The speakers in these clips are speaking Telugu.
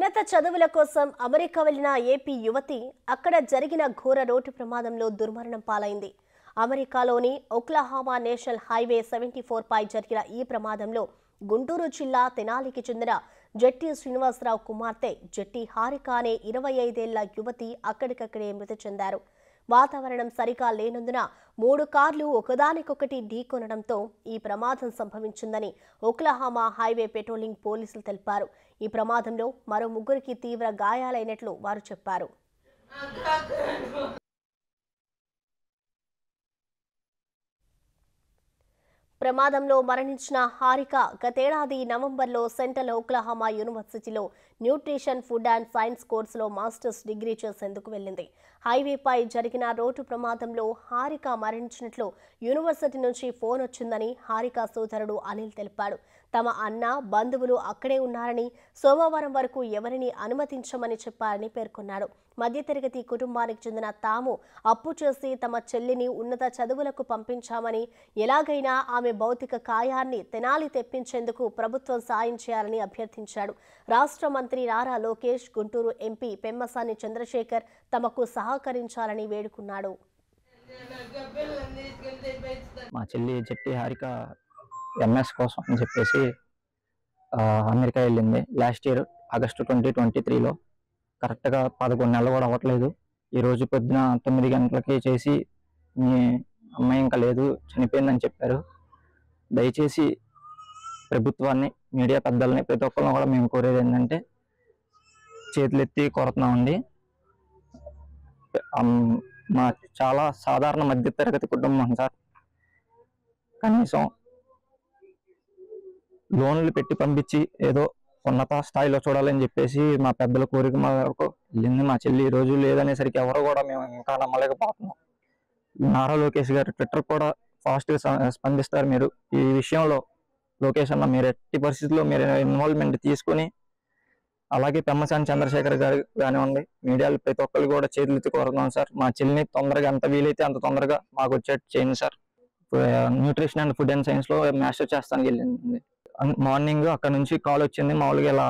ఉన్నత చదువుల కోసం అమెరికా వెళ్లిన ఏపీ యువతి అక్కడ జరిగిన ఘోర రోడ్డు ప్రమాదంలో దుర్మరణం పాలైంది. అమెరికాలోని ఒక్లహామా నేషనల్ హైవే 74 పై జరిగిన ఈ ప్రమాదంలో గుంటూరు జిల్లా తెనాలికి చెందిన జట్టి శ్రీనివాసరావు కుమార్తె జట్టి హారిక అనే 25 ఏళ్ల యువతి అక్కడికక్కడే మృతి చెందారు. వాతావరణం సరిగా లేనందున 3 కార్లు ఒకదానికొకటి ఢీకొనడంతో ఈ ప్రమాదం సంభవించిందని ఒక్లహామా హైవే పెట్రోలింగ్ పోలీసులు తెలిపారు. ఈ ప్రమాదంలో మరో 3కి తీవ్ర గాయాలైనట్లు వారు చెప్పారు. ప్రమాదంలో మరణించిన హారిక గతేడాది నవంబర్లో సెంట్రల్ ఒక్లహామా యూనివర్సిటీలో న్యూట్రిషన్ ఫుడ్ అండ్ సైన్స్ కోర్సులో మాస్టర్స్ డిగ్రీ చేసేందుకు వెళ్లింది. హైవేపై జరిగిన రోడ్డు ప్రమాదంలో హారిక మరణించినట్లు యూనివర్సిటీ నుంచి ఫోన్ వచ్చిందని హారిక సోదరుడు అనిల్ తెలిపాడు. తమ అన్న బంధువులు అక్కడే ఉన్నారని, సోమవారం వరకు ఎవరిని అనుమతించమని చెప్పారని పేర్కొన్నాడు. మధ్యతరగతి కుటుంబానికి చెందిన తాము అప్పు చేసి తమ చెల్లిని ఉన్నత చదువులకు పంపించామని, ఎలాగైనా ఆమె భౌతిక కాయాన్ని తెనాలి తెప్పించేందుకు ప్రభుత్వం సాయం చేయాలని అభ్యర్థించాడు. రాష్ట్ర మంత్రి నారా లోకేష్, గుంటూరు ఎంపీ పెమ్మసాని చంద్రశేఖర్ తమకు సహకరించాలని వేడుకున్నాడు. మా చెల్లి జట్టి హారిక ఎంఎస్ కోసం అని చెప్పేసి అమెరికా వెళ్ళింది. లాస్ట్ ఇయర్ ఆగస్టు 2023లో కరెక్ట్గా 11 నెలలు కూడా అవ్వట్లేదు. ఈరోజు పొద్దున 9 గంటలకి చేసి మీ అమ్మాయి ఇంకా లేదు, చనిపోయిందని చెప్పారు. దయచేసి ప్రభుత్వాన్ని, మీడియా పెద్దల్ని, ప్రతి ఒక్కరిని కూడా మేము కోరేది ఏంటంటే చేతులెత్తి కోరుతున్నామండి. మా చాలా సాధారణ మధ్యతరగతి కుటుంబం సార్. కనీసం లోన్లు పెట్టి పంపించి ఏదో ఉన్నత స్థాయిలో చూడాలని చెప్పేసి మా పెద్దల కోరిక వరకు వెళ్ళింది. మా చెల్లి ఈ రోజు లేదనేసరికి ఎవరు కూడా మేము ఇంకా నమ్మలేకపోతున్నాం. నారా లోకేష్ గారు ట్విట్టర్ కూడా ఫాస్ట్గా స్పందిస్తారు. మీరు ఈ విషయంలో లోకేష్ అన్న మీరు ఎట్టి పరిస్థితుల్లో మీరు ఇన్వాల్వ్మెంట్ తీసుకుని, అలాగే పెమ్మసాని చంద్రశేఖర్ గారు కానివ్వండి, మీడియాలు ప్రతి ఒక్కరు కూడా చేతులెత్తి కోరుతున్నాం సార్. మా చెల్లిని తొందరగా ఎంత వీలైతే అంత తొందరగా మాకు వచ్చేట్టు చేయండి sir. Nutrition and food and సైన్స్లో మాస్టర్ చేస్తానికి వెళ్ళింది. మార్నింగ్ అక్కడ నుంచి కాల్ వచ్చింది. మామూలుగా ఇలా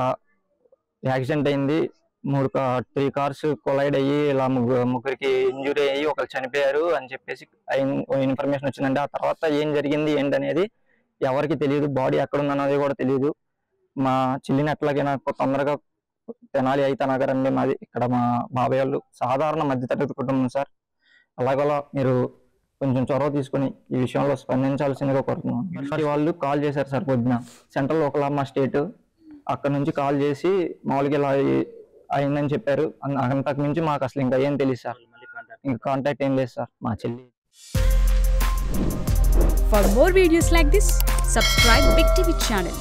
యాక్సిడెంట్ అయింది, 3 కార్స్ కొలైడ్ అయ్యి ఇలా ముగ్గురికి ఇంజురీ అయ్యి ఒకరు చనిపోయారు అని చెప్పేసి ఇన్ఫర్మేషన్ వచ్చిందండి. ఆ తర్వాత ఏం జరిగింది ఏంటనేది ఎవరికి తెలియదు. బాడీ ఎక్కడ ఉందన్నది కూడా తెలియదు. మా చెల్లిని ఎట్లాగైనా తొందరగా తెనాలి అయితే నగరండి మాది. ఇక్కడ మా బాబాయ్ వాళ్ళు సాధారణ మధ్యతరగతి కుటుంబం సార్. అలాగలా మీరు కొంచెం చొరవ తీసుకుని ఈ విషయంలో స్పందించాల్సిందిగా కోరుతున్నాం. వాళ్ళు కాల్ చేశారు సార్ పొద్దున, సెంట్రల్ ఒక్లహామా స్టేట్. అక్కడ నుంచి కాల్ చేసి మామూలుగా ఇలా అయిందని చెప్పారు. అంతకు మించి మాకు అసలు ఇంకా ఏం తెలియదు సార్. ఇంకా కాంటాక్ట్ ఏం లేదు సార్ మా చెల్లి. For more videos like this, subscribe Big TV channel.